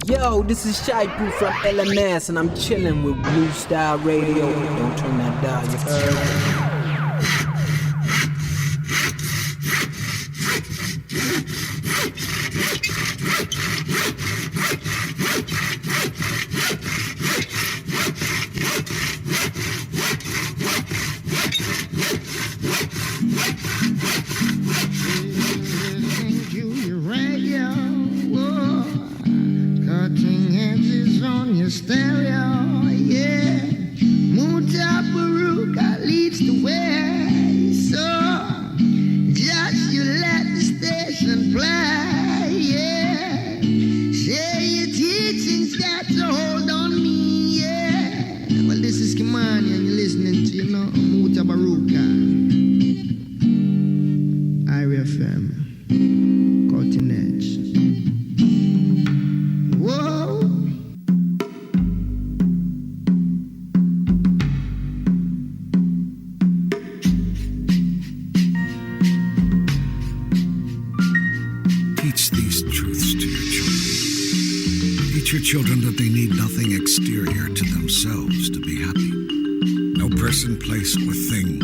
Yo, this is Shaipu from LMS, and I'm chilling with Newstyle Radio. Don't turn that dial, you heard? Stereo, yeah. Mutabaruka leads the way, so just you let the station play, yeah. Say your teaching's got to hold on me, yeah. Well, this is Kimani, and you're listening to, Mutabaruka. IRFM, Cutting Edge. Whoa. Your children that they need nothing exterior to themselves to be happy. No person, place, or thing.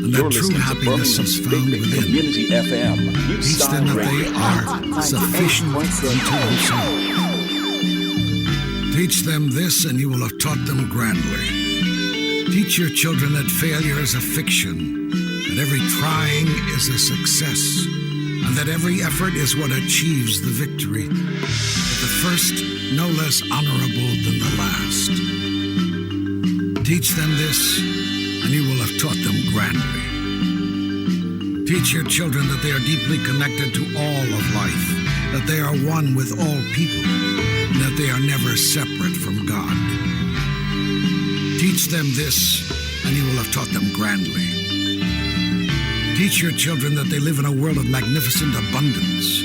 And that true happiness is found within. Community FM. Teach them that they are sufficient unto themselves. Teach them this and you will have taught them grandly. Teach your children that failure is a fiction, that every trying is a success, and that every effort is what achieves the victory. That the first no less honorable than the last. Teach them this, and you will have taught them grandly. Teach your children that they are deeply connected to all of life, that they are one with all people, and that they are never separate from God. Teach them this, and you will have taught them grandly. Teach your children that they live in a world of magnificent abundance,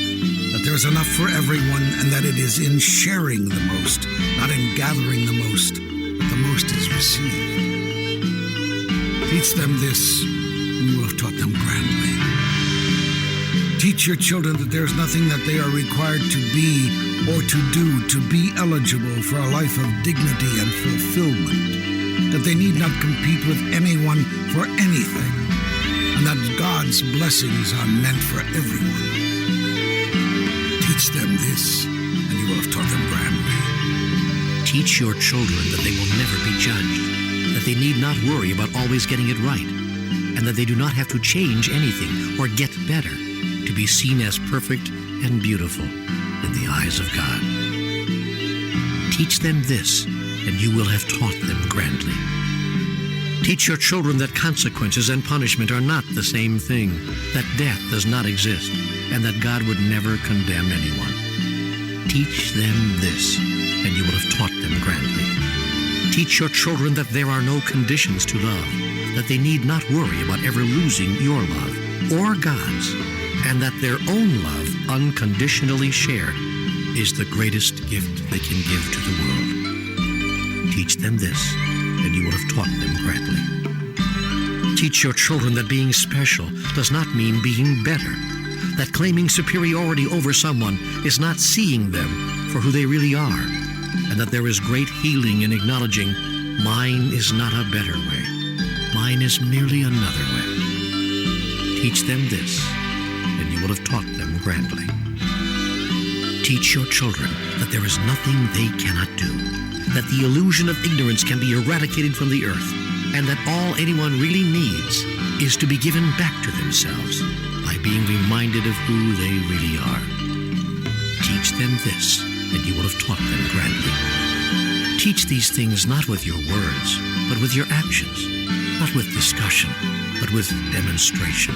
that there is enough for everyone, and that it is in sharing the most, not in gathering the most, that the most is received. Teach them this, and you will have taught them grandly. Teach your children that there is nothing that they are required to be or to do to be eligible for a life of dignity and fulfillment, that they need not compete with anyone for anything, and that God's blessings are meant for everyone. Teach them this, and you will have taught them grandly. Teach your children that they will never be judged, that they need not worry about always getting it right, and that they do not have to change anything or get better to be seen as perfect and beautiful in the eyes of God. Teach them this, and you will have taught them grandly. Teach your children that consequences and punishment are not the same thing, that death does not exist, and that God would never condemn anyone. Teach them this, and you will have taught them grandly. Teach your children that there are no conditions to love, that they need not worry about ever losing your love or God's, and that their own love, unconditionally shared, is the greatest gift they can give to the world. Teach them this, and you will have taught them grandly. Teach your children that being special does not mean being better, that claiming superiority over someone is not seeing them for who they really are, and that there is great healing in acknowledging mine is not a better way, mine is merely another way. Teach them this, and you will have taught them grandly. Teach your children that there is nothing they cannot do, that the illusion of ignorance can be eradicated from the earth, and that all anyone really needs is to be given back to themselves by being reminded of who they really are. Teach them this, and you will have taught them grandly. Teach these things not with your words, but with your actions, not with discussion, but with demonstration.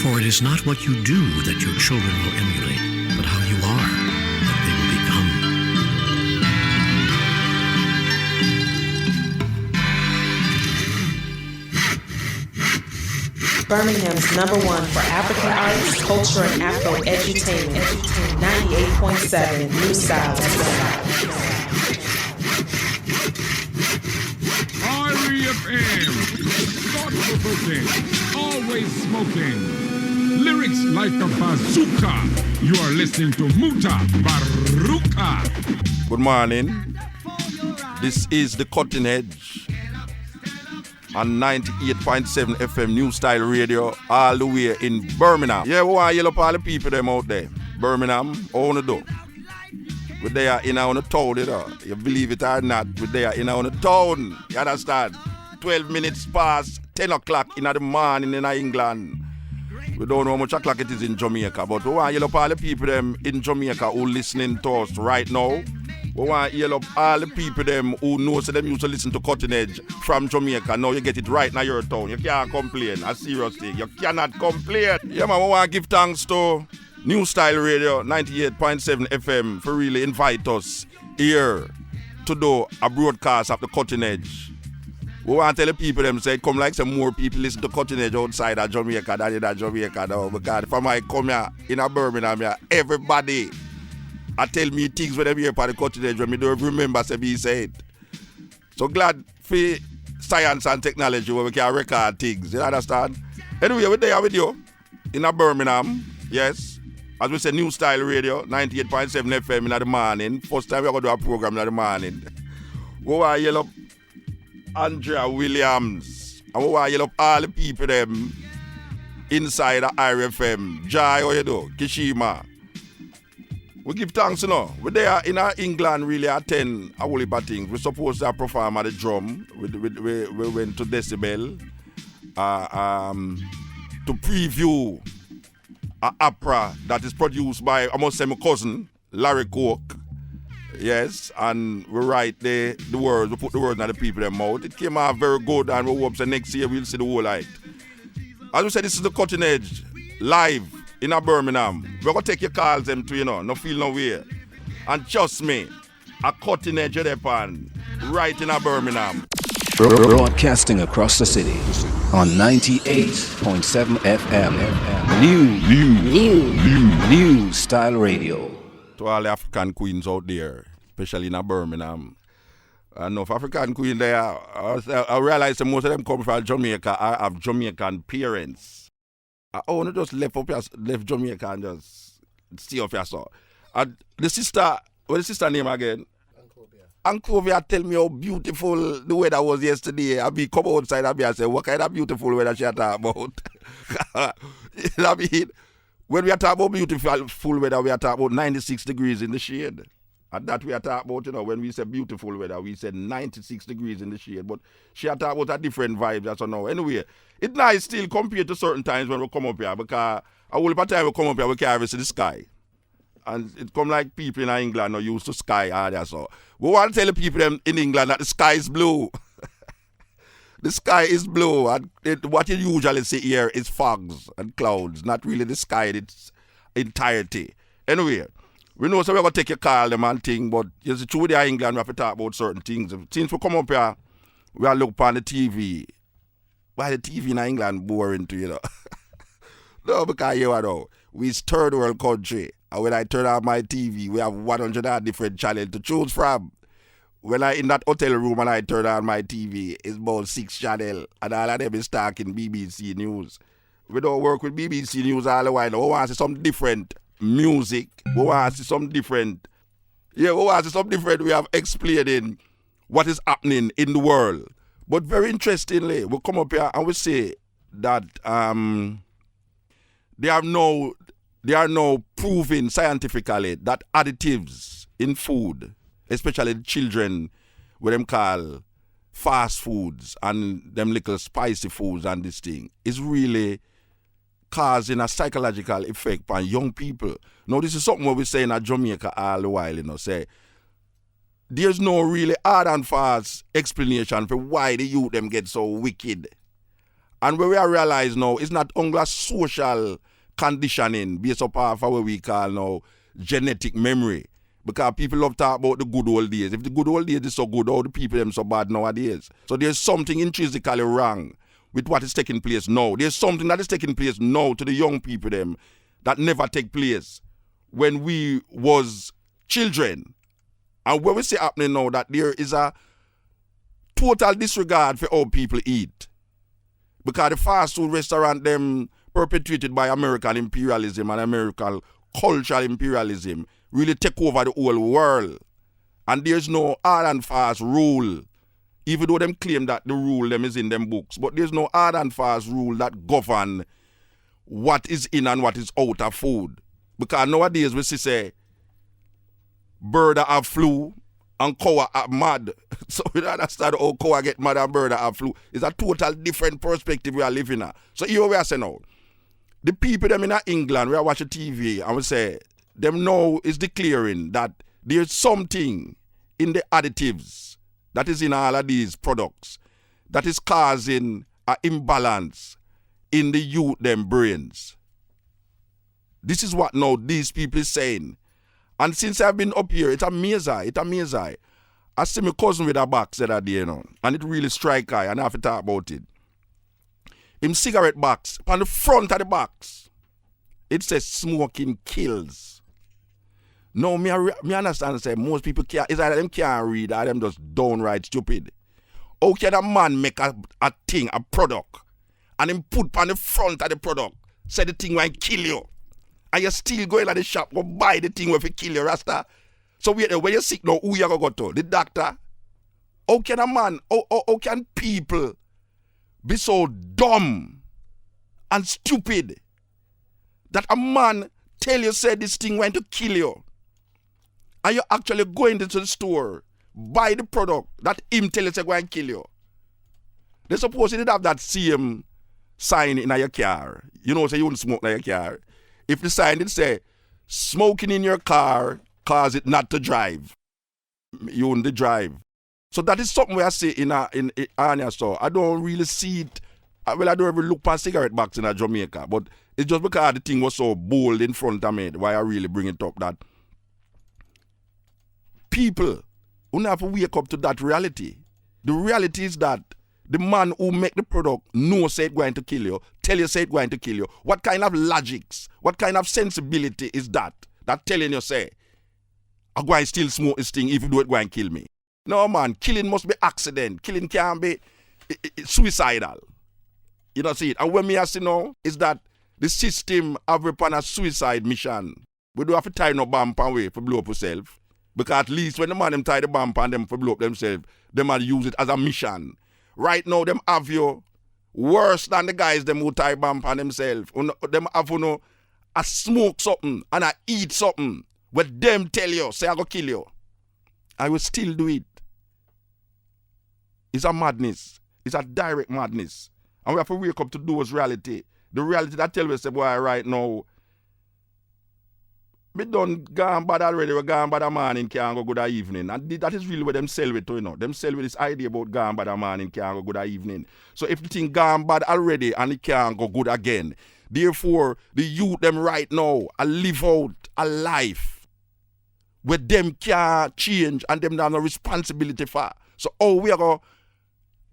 For it is not what you do that your children will emulate, but how you are that they will become. Birmingham's #1 for African arts, culture, and Afro edutainment. 98.7 Newstyle. REFM, thought-provoking, always smoking. Lyrics like a bazooka. You are listening to Mutabaruka. Good morning. This is the Cutting Edge on 98.7 FM Newstyle Radio, all the way in Birmingham. Yeah, we want to yell up all the people them out there. Birmingham, all the door. We're there in our town, you know. You believe it or not, we're there in our town. You understand? 12 minutes past 10 o'clock in the morning in England. We don't know how much o'clock it is in Jamaica, but we want to yell up all the people them in Jamaica who listening to us right now. We want to yell up all the people them who know so them used to listen to Cutting Edge from Jamaica. Now you get it right now your town. You can't complain. A serious thing. You cannot complain. Yeah, man, we want to give thanks to Newstyle Radio 98.7 FM for really invite us here to do a broadcast of the Cutting Edge. We want to tell the people them say come like some more people listen to Cutting Edge outside of Jamaica than in Jamaica now. Because from I come here in a Birmingham here, everybody I tell me things when I'm here for the Cutting Edge when me don't remember to be said. So glad for science and technology where we can record things. You understand? Anyway, we're there with you in a Birmingham. Yes. As we say, Newstyle Radio, 98.7 FM in the morning. First time we're going to do a program in the morning. We want to yell up Andrea Williams. And we want to yell up all the people them inside the RFM. Jai, how you do? Kishima. We give thanks, you know. We're there in England really attend a whole heap of things. We're supposed to perform at the drum. We went to Decibel to preview an opera that is produced by, I must say, my cousin, Larry Cook. Yes, and we write the words, we put the words in the people in their mouth. It came out very good, and we hope that next year we'll see the whole light. As we said, this is the Cutting Edge, live in a Birmingham. We're going to take your calls them to, no feel no way. And trust me, a Cutting Edge of the pan, right in a Birmingham. Broadcasting across the city on 98.7 FM. New Style Radio. To all the African queens out there, especially in a Birmingham. Enough African queens there, I realize that most of them come from Jamaica. I have Jamaican parents. I only just left Jamaica and just stay up here. So. The sister, what's the sister name again? Anclovia tell me how beautiful the weather was yesterday. I come outside and say, what kind of beautiful weather she talking about? I mean, when we are talking about beautiful weather, we are talking about 96 degrees in the shade. And that we are talking about, when we say beautiful weather, we said 96 degrees in the shade. But she are talking about a different vibe, that's now. Anyway, it's nice still compared to certain times when we come up here, because a whole lot of time we come up here, we can't even see the sky. And it come like people in England are used to sky out there. So we want to tell the people in England that the sky is blue. The sky is blue. And what you usually see here is fogs and clouds, not really the sky in its entirety. Anyway, we know so we're going to take your call them and thing, but you see, through the England, we have to talk about certain things. Since we come up here, we are look upon the TV. Why the TV in England boring to you, No, because you know, we're third world country. And when I turn on my TV, we have 100 different channels to choose from. When I in that hotel room and I turn on my TV, it's about 6 channels. And all of them is talking BBC News. We don't work with BBC News all the while. We want to see some different music. We want to see some different... Yeah, we want to see some different way of explaining what is happening in the world. But very interestingly, we come up here and we say that they are now proving scientifically that additives in food, especially the children, what them call fast foods and them little spicy foods and this thing, is really causing a psychological effect on young people. Now, this is something what we say in Jamaica all the while, say, there's no really hard and fast explanation for why the youth them get so wicked. And where we realize now, it's not only social conditioning based upon what we call now genetic memory. Because people love to talk about the good old days. If the good old days is so good, how the people them so bad nowadays? So there's something intrinsically wrong with what is taking place now. There's something that is taking place now to the young people them that never take place when we was children. And what we see happening now, that there is a total disregard for how people eat. Because the fast food restaurant them perpetuated by American imperialism and American cultural imperialism really take over the whole world. And there's no hard and fast rule. Even though them claim that the rule them is in them books. But there's no hard and fast rule that govern what is in and what is out of food. Because nowadays we see say, bird have flu and cow are mad. So we don't understand how cow get mad and bird have flu. It's a total different perspective we are living at. So here we are saying now, the people them in England, we are watching TV and we say, them now is declaring that there's something in the additives that is in all of these products that is causing an imbalance in the youth them brains. This is what now these people is saying. And since I've been up here, it's amazing. I see my cousin with a box that day, and it really strike eye, and I have to talk about it. Him cigarette box, on the front of the box, it says smoking kills. No, me understand say most people can't, it's either them can't read or them just downright stupid. How can a man make a thing, a product, and him put on the front of the product, say the thing will kill you, and you still go in the shop, go buy the thing will kill you, Rasta? So wait, when you're sick now, who you gonna go to? The doctor? How can a man, how can people be so dumb and stupid that a man tell you say this thing going to kill you, and you actually go into the store, buy the product that him tell you say going to kill you? They suppose you did have that same sign in your car. You know, say you wouldn't smoke in your car. If the sign did say, smoking in your car cause it not to drive, you wouldn't drive. So that is something we I see in Anya store. I don't really see it. Well, I don't ever look past cigarette box in Jamaica, but it's just because the thing was so bold in front of me why I really bring it up that people who have to wake up to that reality. The reality is that the man who make the product knows say it's going to kill you, tell you say it's going to kill you. What kind of logics, what kind of sensibility is that telling you say, I'm going to still smoke this thing if you do it going to kill me? No, man, killing must be accident. Killing can't be suicidal. You don't see it. And what me I see now is that the system have upon a suicide mission. We don't have to tie no bomb and way for blow up yourself. Because at least when the man them tie the bomb and them for blow up themselves, them might use it as a mission. Right now, them have you worse than the guys them who tie bomb on themselves. Them have you a smoke something and a eat something where them tell you, say I go kill you. I will still do it. It's a madness. It's a direct madness. And we have to wake up to those reality. The reality that tell us, say, boy, right now, me done gone bad already, we gone bad a morning, can't go good a evening. And that is really what them sell with, you know. Them sell with this idea about gone bad a morning, can't go good a evening. So if the thing gone bad already and it can't go good again, therefore, the youth them right now live out a life where them can't change and them have no responsibility for. So how we are going to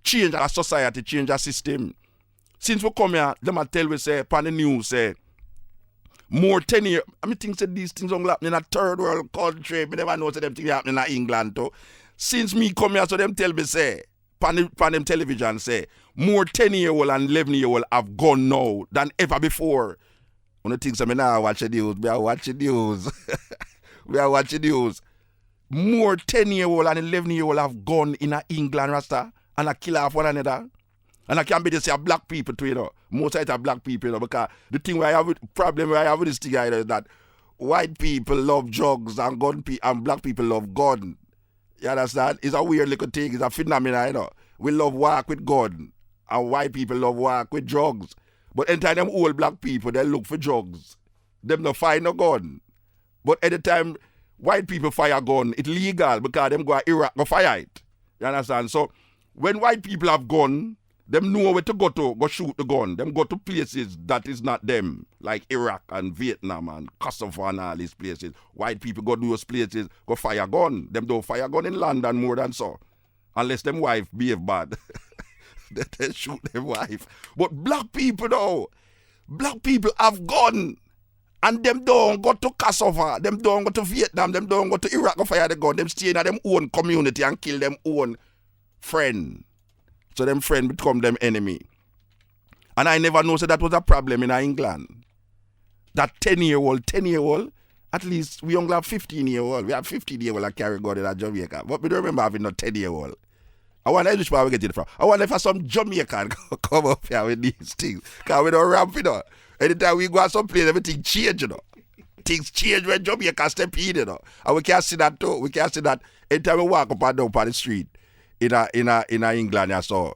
change our society, change our system? Since we come here, them tell we say, upon the news, say, more 10 years. I mean, think say these things don't happen in a third world country. We never know say them things happen in England too. Since me come here, so them tell me say, pan them television say, more 10-year-old and 11-year-old have gone now than ever before. One of the things I mean, now watch the news. We are watching news. We are watching news. More 10-year-old and 11-year-old have gone in England, Rasta, and a kill off one another. And I can't be to say black people too, you know. Most of it are black people, you know, because the thing where I have problem where I have with this thing is that white people love drugs and and black people love gun. You understand? It's a weird little thing. It's a phenomenon, you know. We love walk with gun, and white people love walk with drugs. But anytime them old black people, they look for drugs. Them no find no gun. But anytime white people fire gun, it's legal because them go to Iraq go fire it. You understand? So when white people have gun, them know where to go shoot the gun. Them go to places that is not them, like Iraq and Vietnam and Kosovo and all these places. White people go to those places, go fire gun. Them don't fire gun in London more than so. Unless them wife behave bad. they shoot them wife. But black people though, black people have gun. And them don't go to Kosovo, them don't go to Vietnam, them don't go to Iraq go fire the gun. Them stay in their own community and kill them own friend. So them friend become them enemy. And I never know so that was a problem in England. That 10-year-old, At least we only have 15-year-old. We have 15-year-old that carry gun in Jamaica. But we don't remember having no 10-year-old. I wonder which part we get it from. I wonder if some Jamaican come up here with these things. Because we don't ramp, you know. Anytime we go out some place, everything change, you know. Things change when Jamaica step in, you know. And we can see that too. We can see that anytime we walk up and down on the street in England, I saw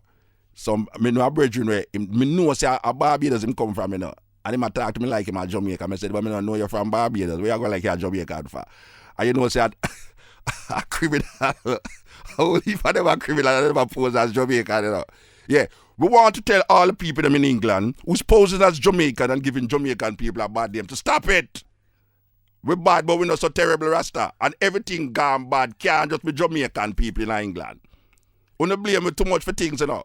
some, I know a brethren where, I know say a Barbados him come from, you know. And him talk to me like him a Jamaica. I said, but I don't know you're from Barbados. Where you going like you're a Jamaican for? And you know, say a criminal. Only if I never criminal, I never pose as Jamaican, you know. Yeah. We want to tell all the people them in England who's posing as Jamaican and giving Jamaican people a bad name to stop it. We're bad, but we're not so terrible, Rasta. And everything gone bad can't just be Jamaican people in England. We don't blame me too much for things, you know.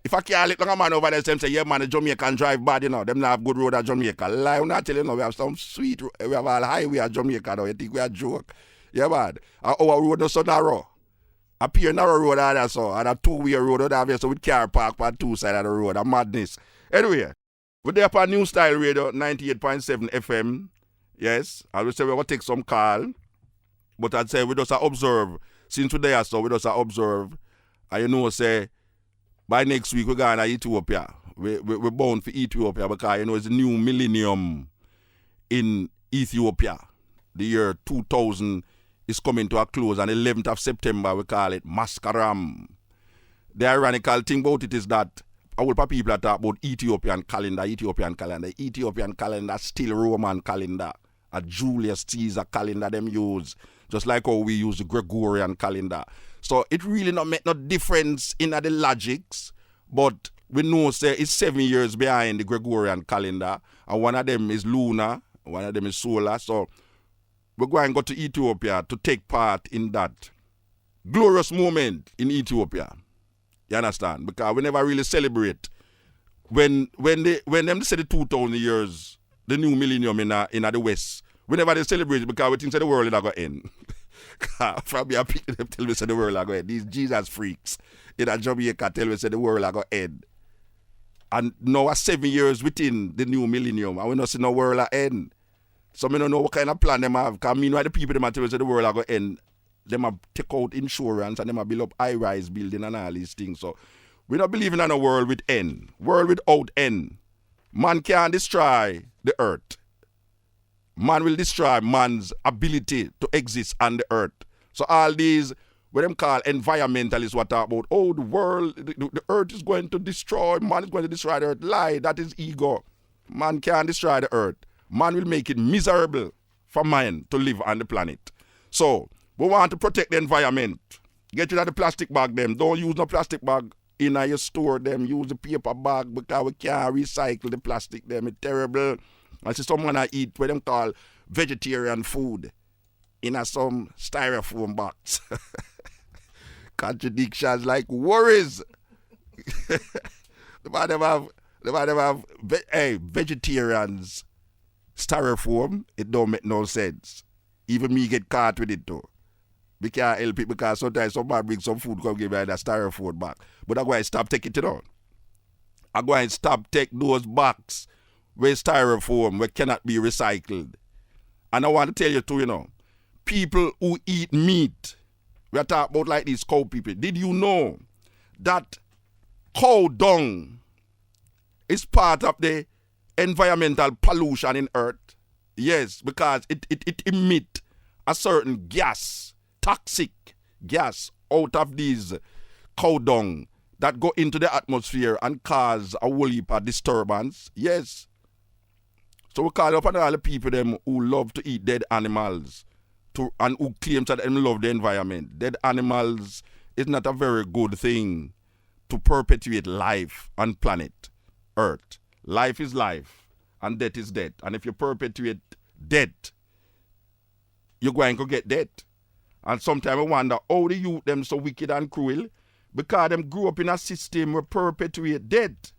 If I can't look like a man over there say, yeah, man, the Jamaican drive bad, you know. Them not have good road at Jamaica. Lie, I'm not telling you, we have some sweet, we have all highway at Jamaica, now. You think we are joke? Yeah, man. Our road is so narrow. A pure narrow road out there, so. And a two-way road out there, so with car park on two sides of the road. A madness. Anyway, we're there for Newstyle Radio, 98.7 FM. Yes. I will say we're going to take some call. But I'd say we just observe. Since we're there, so we just observe. And you know, say, by next week, we're going to Ethiopia. We're bound for Ethiopia because, you know, it's a new millennium in Ethiopia. The year 2000 is coming to a close. And the 11th of September, we call it Maskaram. The ironical thing about it is that a whole lot of people talk about Ethiopian calendar. Ethiopian calendar still Roman calendar. A Julius Caesar calendar them use. Just like how we use the Gregorian calendar. So it really not make no difference in the logics, but we know say it's 7 years behind the Gregorian calendar, and one of them is lunar, one of them is solar. So we're going to go to Ethiopia to take part in that glorious moment in Ethiopia. You understand? Because we never really celebrate when them say the 2000 years, the new millennium in the West. We never they celebrate it because we think that the world is not going to end. From here, people them tell me say the world is going to end. These Jesus freaks in a Jamaica tell me say the world is going to end. And now 7 years within the new millennium, and we don't see no world end. So I don't know what kind of plan them have. Because meanwhile the people them tell me say the world is going to end. Them have take out insurance and them have build up high-rise building and all these things. So we don't believe in a world with end. World without end. Man can't destroy the earth. Man will destroy man's ability to exist on the earth. So all these, what them call environmentalists, what talk about, oh, the world, the earth is going to destroy, man is going to destroy the earth. Lie, that is ego. Man can't destroy the earth. Man will make it miserable for man to live on the planet. So, we want to protect the environment. Get rid of the plastic bag them. Don't use no plastic bag in your store them. Use the paper bag because we can't recycle the plastic them. It's terrible. I see someone I eat what them call vegetarian food in some styrofoam box. Contradictions like worries. the man have vegetarians styrofoam. It don't make no sense. Even me get caught with it too. We can't help it because sometimes somebody brings some food come give me that styrofoam back. But I'm going to stop taking it on. I'm going to stop take those boxes with styrofoam where cannot be recycled. And I want to tell you too, you know, people who eat meat, we are talking about like these cow people. Did you know that cow dung is part of the environmental pollution in earth? Yes, because it emits a certain gas, toxic gas out of these cow dung that go into the atmosphere and cause a whole heap of disturbance. Yes. So we call upon all the people them who love to eat dead animals and who claim that they love the environment. Dead animals is not a very good thing to perpetuate life on planet Earth. Life is life and death is death. And if you perpetuate death, you're going to get death. And sometimes I wonder how the youth them so wicked and cruel because them grew up in a system where perpetuate death.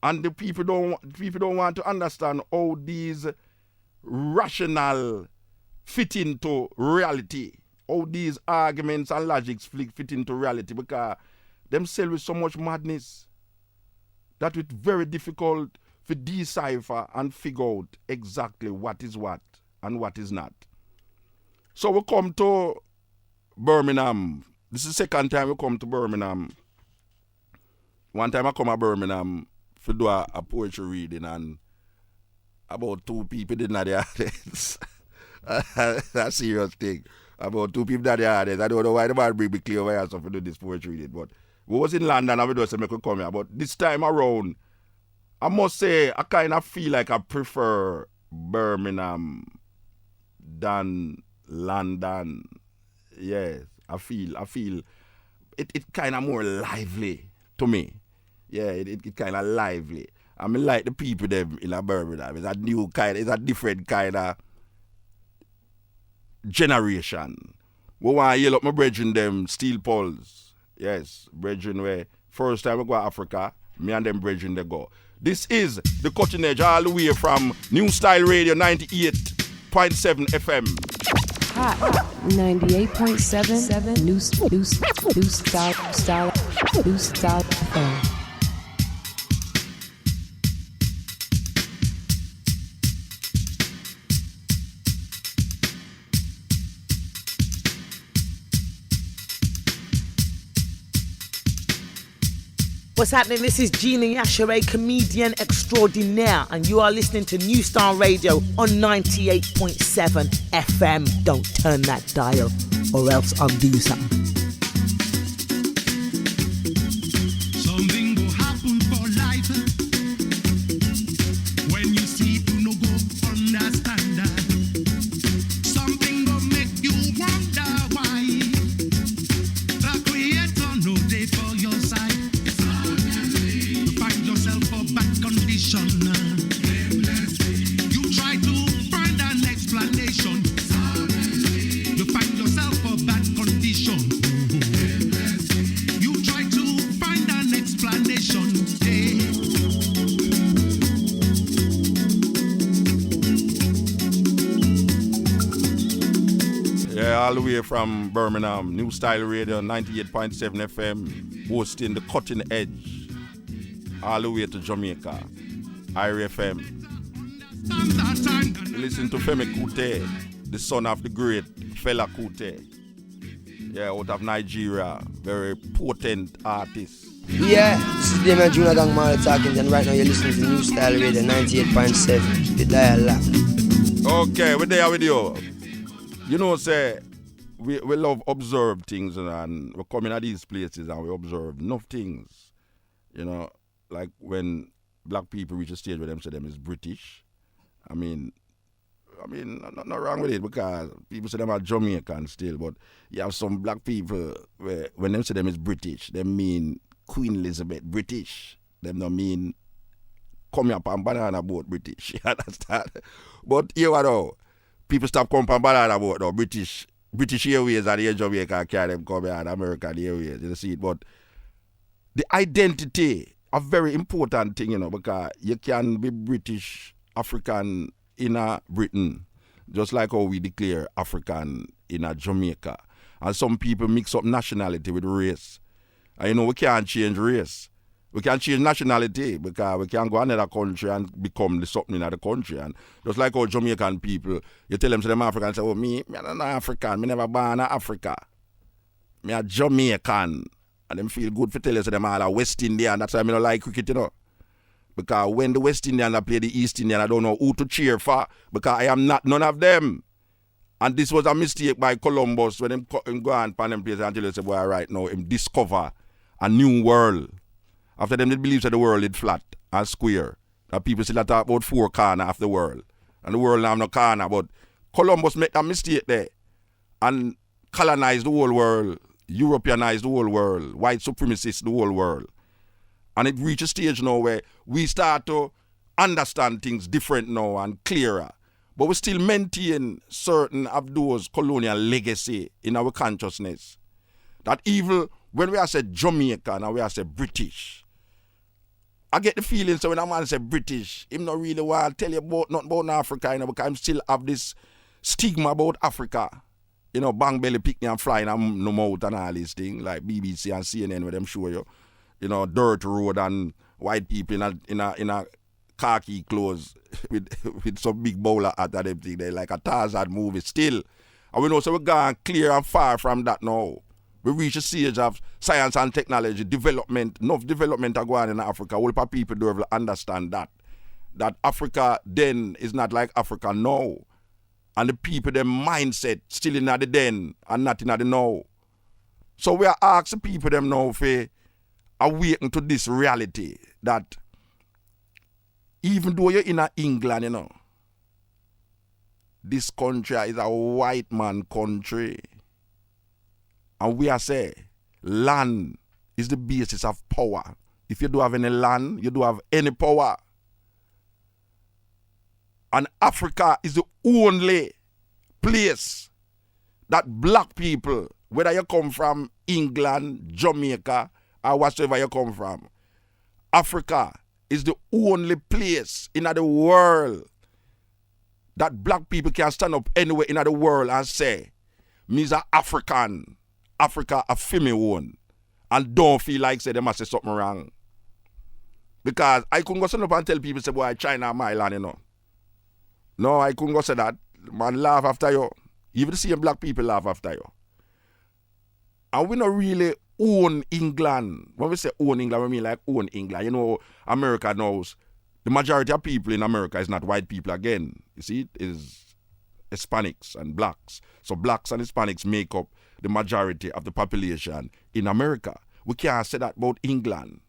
And the people don't want to understand how these rational fit into reality. How these arguments and logics fit into reality because them sell with so much madness that it's very difficult to decipher and figure out exactly what is what and what is not. So we come to Birmingham. This is the second time we come to Birmingham. One time I come to Birmingham to do a poetry reading, and about 2 people didn't have the audience. That's a serious thing. About 2 people that the audience. I don't know why the man bring me clear why I have to do this poetry reading. But we was in London and we just make we come here. But this time around, I must say I kind of feel like I prefer Birmingham than London. Yes, I feel it kind of more lively to me. Yeah, it kind of lively. I mean, like the people them in Birmingham. It's a different kind of generation. We want to yell up my brethren them steel poles. Yes, brethren where first time we go to Africa, me and them brethren they go. This is the cutting edge all the way from Newstyle Radio 98.7 FM. Hot 98.7 Newstyle FM. What's happening? This is Gina Yashere, comedian extraordinaire, and you are listening to Newstyle Radio on 98.7 FM. Don't turn that dial, or else I'll do something. Something will happen for life. When you see it, you no go understand that. Something will make you wonder why the Creator no day for your side. You try to find an explanation. You find yourself a bad condition. You try to find an explanation. Yeah, all the way from Birmingham, Newstyle Radio 98.7 FM, hosting the cutting edge. All the way to Jamaica, IRFM. Listen to Femi Kuti, the son of the great Fela Kuti. Yeah, out of Nigeria, very potent artist. Yeah, this is Damien Junior Gangman talking, and right now you're listening to Newstyle Radio 98.7, the dial. Okay, we're there with you. You know, say, we love observe things, and we come in at these places and we observe enough things, you know. Like when black people reach a stage where them say them is British. I mean, not wrong with it because people say them are Jamaican still, but you have some black people where when them say them is British, they mean Queen Elizabeth British. Them don't mean come up on banana boat British. You understand? But here what though, people stop coming on banana boat though. British Airways at the Jamaica carry them come here and American Airways. You see it, but the identity. A very important thing, you know, because you can be British, African in Britain, just like how we declare African in Jamaica. And some people mix up nationality with race. And you know, we can't change race. We can't change nationality because we can't go another country and become something in other country. And just like how Jamaican people, you tell them to them African, say, oh, me I'm not African, me never born in Africa. Me a Jamaican. And them feel good for tell us them all are West Indian. That's why I don't like cricket, you know. Because when the West Indian play the East Indian, I don't know who to cheer for. Because I am not none of them. And this was a mistake by Columbus when him go on pan them place until they say, boy, right now, him discover a new world. After them, they believe that the world is flat and square. And people still talk about 4 corners of the world. And the world now have no corner. But Columbus made a mistake there. And colonized the whole world. Europeanized the whole world, white supremacists the whole world. And it reached a stage now where we start to understand things different now and clearer. But we still maintain certain of those colonial legacy in our consciousness. That even when we are said Jamaican and we are said British, I get the feeling so when a man say British, him not really want to tell you about nothing about Africa, you know, because I still have this stigma about Africa. You know, bang belly pick me and flying and no mouth and all these things like BBC and CNN where them show you, you know, dirt road and white people in a khaki clothes with some big bowler hat and everything. They like a Tarzan movie still. And we know so we're gone clear and far from that now. We reach a stage of science and technology, development. Enough development are going on in Africa. All the people do have to understand that. That Africa then is not like Africa now. And the people, their mindset still in the then and not in the now. So we are asking people them now for awaken to this reality that even though you're in England, you know, this country is a white man country. And we are say land is the basis of power. If you don't have any land, you don't have any power. And Africa is the only place that black people, whether you come from England, Jamaica, or wherever you come from, Africa is the only place in the world that black people can stand up anywhere in the world and say, me's a African. Africa a female one. And don't feel like say they must say something wrong. Because I couldn't go stand up and tell people, say, boy, China my land, you know. No, I couldn't go say that. Man laugh after you. Even the same black people laugh after you. And we don't really own England. When we say own England, we mean like own England. You know, America knows the majority of people in America is not white people again. You see, it is Hispanics and blacks. So blacks and Hispanics make up the majority of the population in America. We can't say that about England.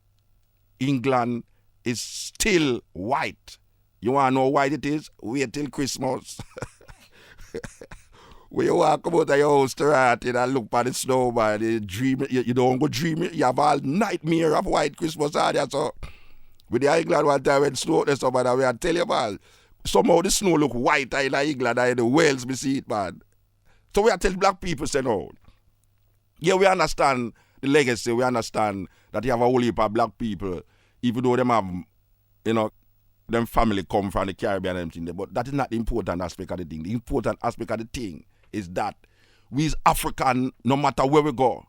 England is still white. You want to know why it is? Wait till Christmas. When you walk about your house tonight and look at the snow, man, you dream, you don't go dreaming. You have all nightmare of white Christmas out there. So, with the England one time when snow there's somebody, we tell you, man, somehow the snow look white in England and in the Wales, we see it, man. So we are telling black people, say no. Yeah, we understand the legacy. We understand that you have a whole heap of black people, even though them have, you know, them family come from the Caribbean and everything. But that is not the important aspect of the thing. The important aspect of the thing is that we as African, no matter where we go,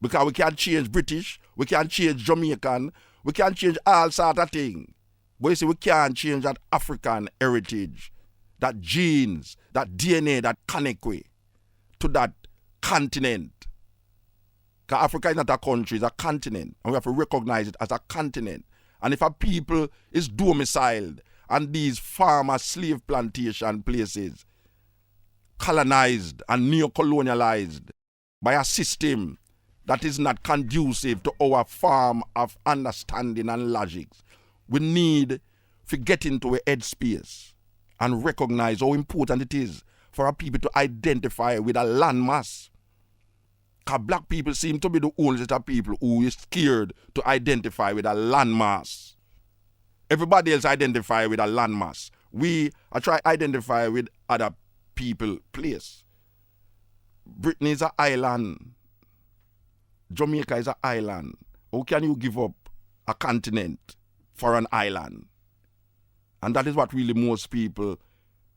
because we can't change British, we can't change Jamaican, we can't change all sort of things. But you see, we can't change that African heritage, that genes, that DNA, that connect we to that continent. Because Africa is not a country, it's a continent. And we have to recognize it as a continent. And if a people is domiciled and these farmer slave plantation places colonized and neo-colonialized by a system that is not conducive to our form of understanding and logic, we need to get into a headspace and recognize how important it is for our people to identify with a landmass. Because black people seem to be the only set of people who is scared to identify with a landmass. Everybody else identify with a landmass. We are trying to identify with other people place. Britain is an island. Jamaica is an island. How can you give up a continent for an island? And that is what really most people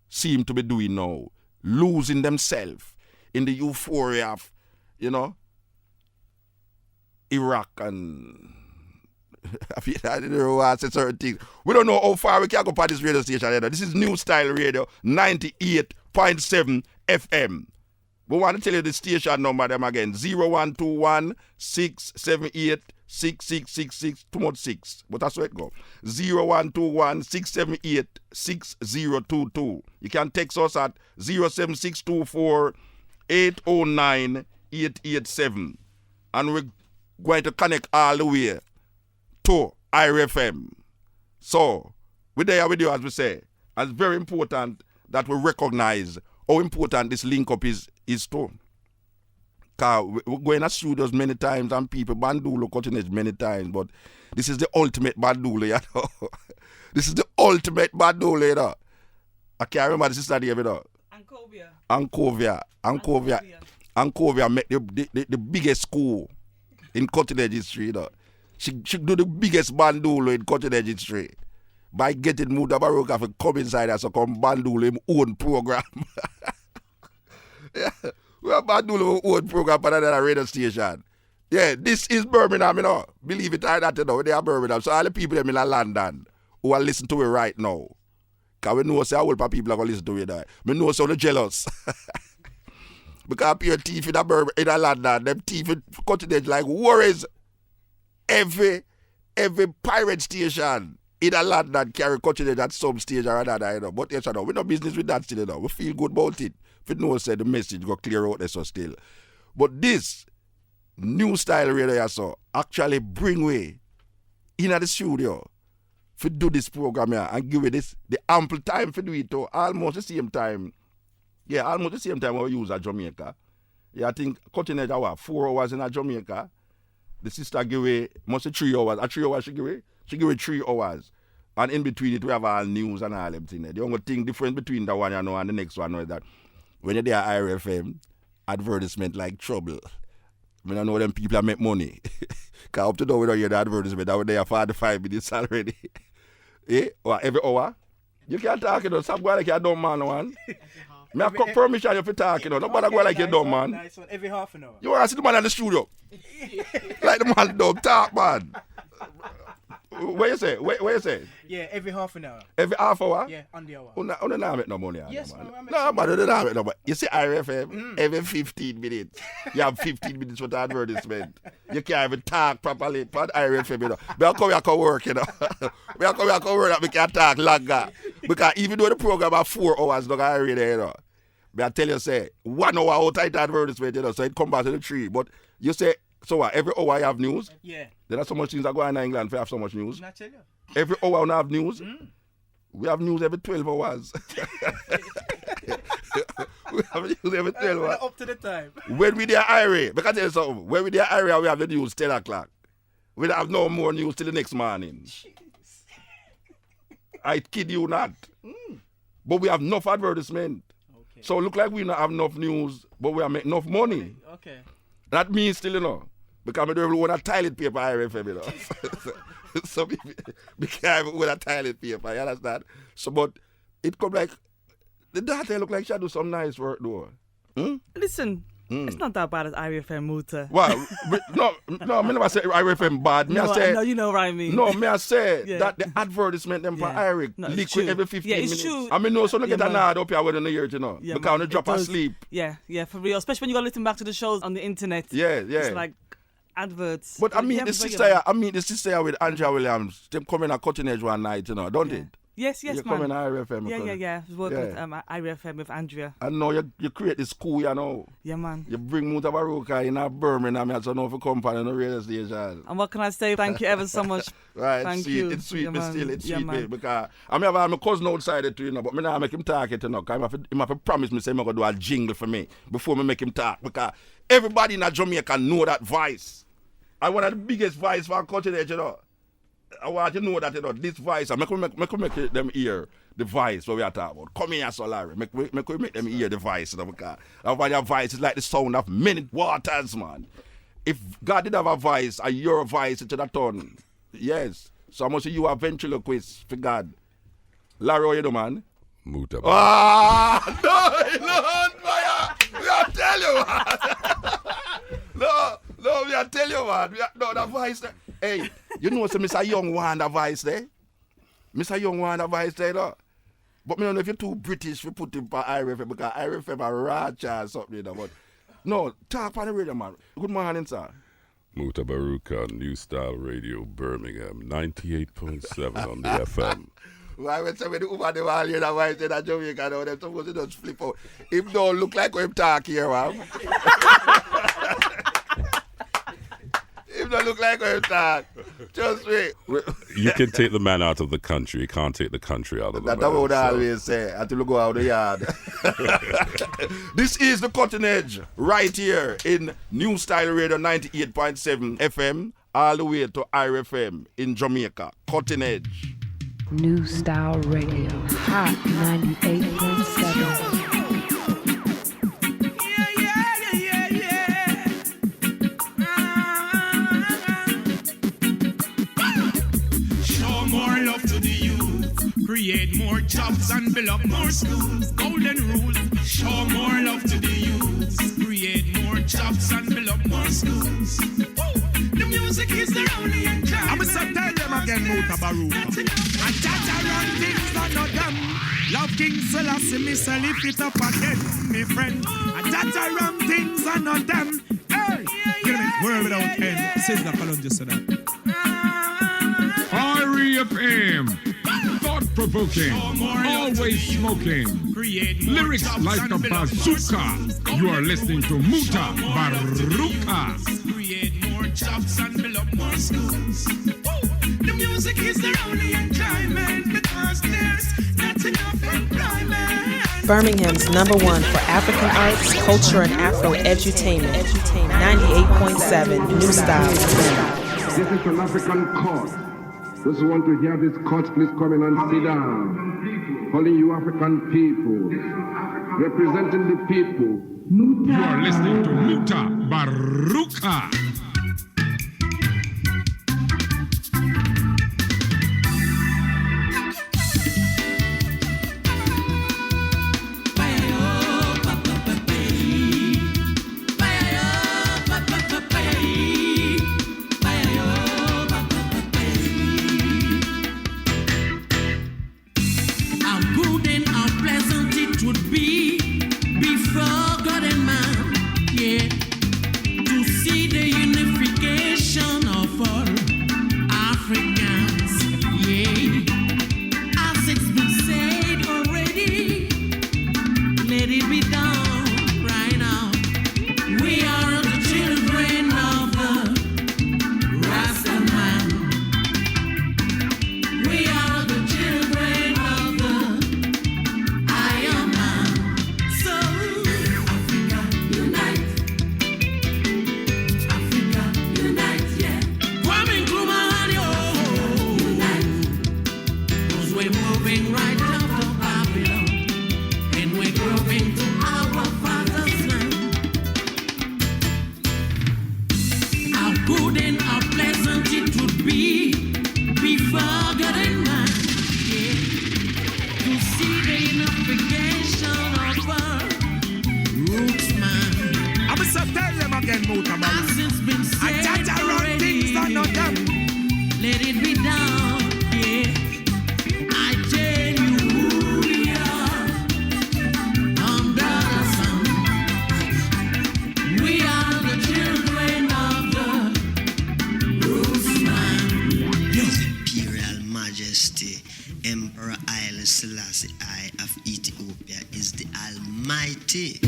seem to be doing now. Losing themselves in the euphoria of, you know, Iraq and I don't know what certain things. We don't know how far we can go by this radio station. This is Newstyle Radio 98.7 FM. We want to tell you the station number them again. 0121 678 6666 206. But that's where it go. 0121 678 6022. You can text us at 07624 809 887. And we're going to connect all the way to IRFM. So, we're there with you, as we say. And it's very important that we recognize how important this link up is to. Because we're going to studios many times and people bandulu cutting many times, but this is the ultimate bandulu, you know. This is the ultimate bandulu, you know. I can't remember the sister name, you know. Ancovia make the biggest school in cottage history, you know. She do the biggest bandulu in cottage history by getting Mutabaruka to come inside and so come bandulu him own program. Yeah, we have bandulu him own program for another radio station. Yeah, this is Birmingham, you know. Believe it or not, you know, they are Birmingham. So all the people them in London who are listening to it right now. Because we know say all people are going to listen to it. We know so they're jealous. Because your teeth in a London, them teeth in cutting edge like worries. Every pirate station in a London carry cutting edge at some stage or another, you know. But yes, I know, we no business with that still, you know. We feel good about it. If you know, say the message go clear out there so still. But this Newstyle radio so actually bring way in the studio to do this program here and give it this the ample time to do it to almost the same time. Yeah, almost the same time we use at Jamaica. Yeah, I think cutting edge 4 hours in Jamaica. The sister give away mostly 3 hours. At 3 hours she give away? She give away 3 hours. And in between it we have all news and all them things. The only thing different between the one you know and the next one is that when you're there at IRFM, advertisement like trouble. I don't know them people that make money. Because up to now we don't hear the advertisement. That we're there 45 minutes already. Or every hour. You can't talk, you know. Stop going like you're a dumb man, one. I have permission if you talk, you know. Nobody go like you're dumb, man. Nice one. Every half an hour. You want to see the man in the studio? Like the man don't talk, man. What you say? What you say? Yeah, every half an hour. Every half hour? Yeah, on the hour. You don't make no money. Yes, man. No, man, you don't make no money. You see IRFM, every 15 minutes, you have 15 minutes for the advertisement. You can't even talk properly for IRFM, you know. But I come here to work, you know. I come here to work that we can talk longer. Because even though the program are 4 hours, don't I read it, you know. But I tell you, say, 1 hour outside the advertisement, you know, so it come back to the 3. But you say, so what, every hour you have news? Yeah. There are so much things that go on in England for have so much news. Not tell you. Every hour we have news. We have news every 12 hours. We have news every 12 hours. Up to the time. When we there area, because I tell you something, when we there area, we have the news 10 o'clock. We don't have no more news till the next morning. Jeez. I kid you not. But we have enough advertisement. Okay. So look like we don't have enough news, but we are making enough money. Okay. That means still, you know, because we don't want a toilet paper IRFM, you know. So be careful with a toilet paper, you understand? So, but it come like, the daughter look like she do some nice work, though. Listen, it's not that bad as IRFM Muta. Well, no, me never say IRFM bad. Me no, I say, no, you know what I mean. No, me I say that the advertisement them for IRFM liquid every 15 minutes. True. I mean, no, so don't get an ad up here within a year, you know. Because when you drop asleep. Yeah, for real. Especially when you got to listen back to the shows on the internet. Yeah. It's like adverts. But I mean, the sister here with Angela Williams, them come in a cutting edge one night, you know, don't it? Yes, you man. come in IRFM. Yeah. Work with IRFM with Andrea. I know you create this school, you know. Yeah, man. You bring Mutabaruka in Birmingham, I don't know if you come from the radio station. And what can I say? Thank you ever so much. Right, Thank you. It's sweet, but still, it's sweet, man. because I mean, I have my cousin outside it too, you know, but me now make him talk it, you know, because he have to promise me, say, I'm going to do a jingle for me before me make him talk, because everybody in Jamaica know that voice. I want the biggest voice for a country, you know. I want you to know that, you know, this voice, I make them hear the voice what we are talking about. Come here, so Larry, make them hear the voice, you know, because your voice is like the sound of many waters, man. If God did have a voice, your voice into the tongue, yes. So I must say you are ventriloquist for God. Larry, what you do, man? Mutabaruka. No, we are tell you, man. No, we are tell you, man. No, the voice there. Hey, you know, so Mr. Young one the voice there. Mr. Young one the voice there, though. But me don't know if you're too British, we put him for IRFM, because IRFM are Raja or something, you know. But no, talk on the radio, man. Good morning, sir. Mutabaruka, Newstyle Radio, Birmingham, 98.7 on the FM. Why when somebody over the wall hear that voice in Jamaica, now they're supposed to just flip out. Him don't look like him talk here, man. Him don't look like him talk. Just wait. You can take the man out of the country. You can't take the country out of the man. That's what I always say, until you go out of the yard. This is the Cutting Edge, right here in Newstyle Radio 98.7 FM, all the way to IRFM in Jamaica. Cutting Edge. Newstyle Radio, Hot 98.7. Create more jobs and build up more schools. Golden rule. Show more love to the youth. Create more jobs and build up more schools. The music is the only enjoyment. I'm gonna tell them again, Mutabaruka. And Jaja run things that not them. Love King Selassie, me say lift it up again, me friend. And Jaja run things that not them. Hey, get me word without end. Says the Columbia said that. REFM, thought-provoking, always smoking, lyrics like a bazooka. You are listening to Mutabaruka. Create more jobs and build up more schools. The music is their only enjoyment because there's not enough employment. Birmingham's #1 for African arts, culture, and Afro edutainment. 98.7 Newstyle. This is an African court. Those who want to hear this court, please come in and sit down. Calling you African people, representing the people. You are listening to Mutabaruka. Emperor Haile Selassie I of Ethiopia is the Almighty.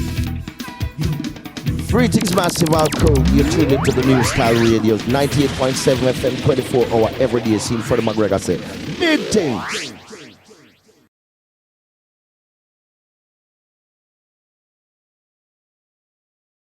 Greetings, massive out crew. You're tuned into the Newstyle Radio, 98.7 FM, 24 hour every day. Scene for the McGregor say big things.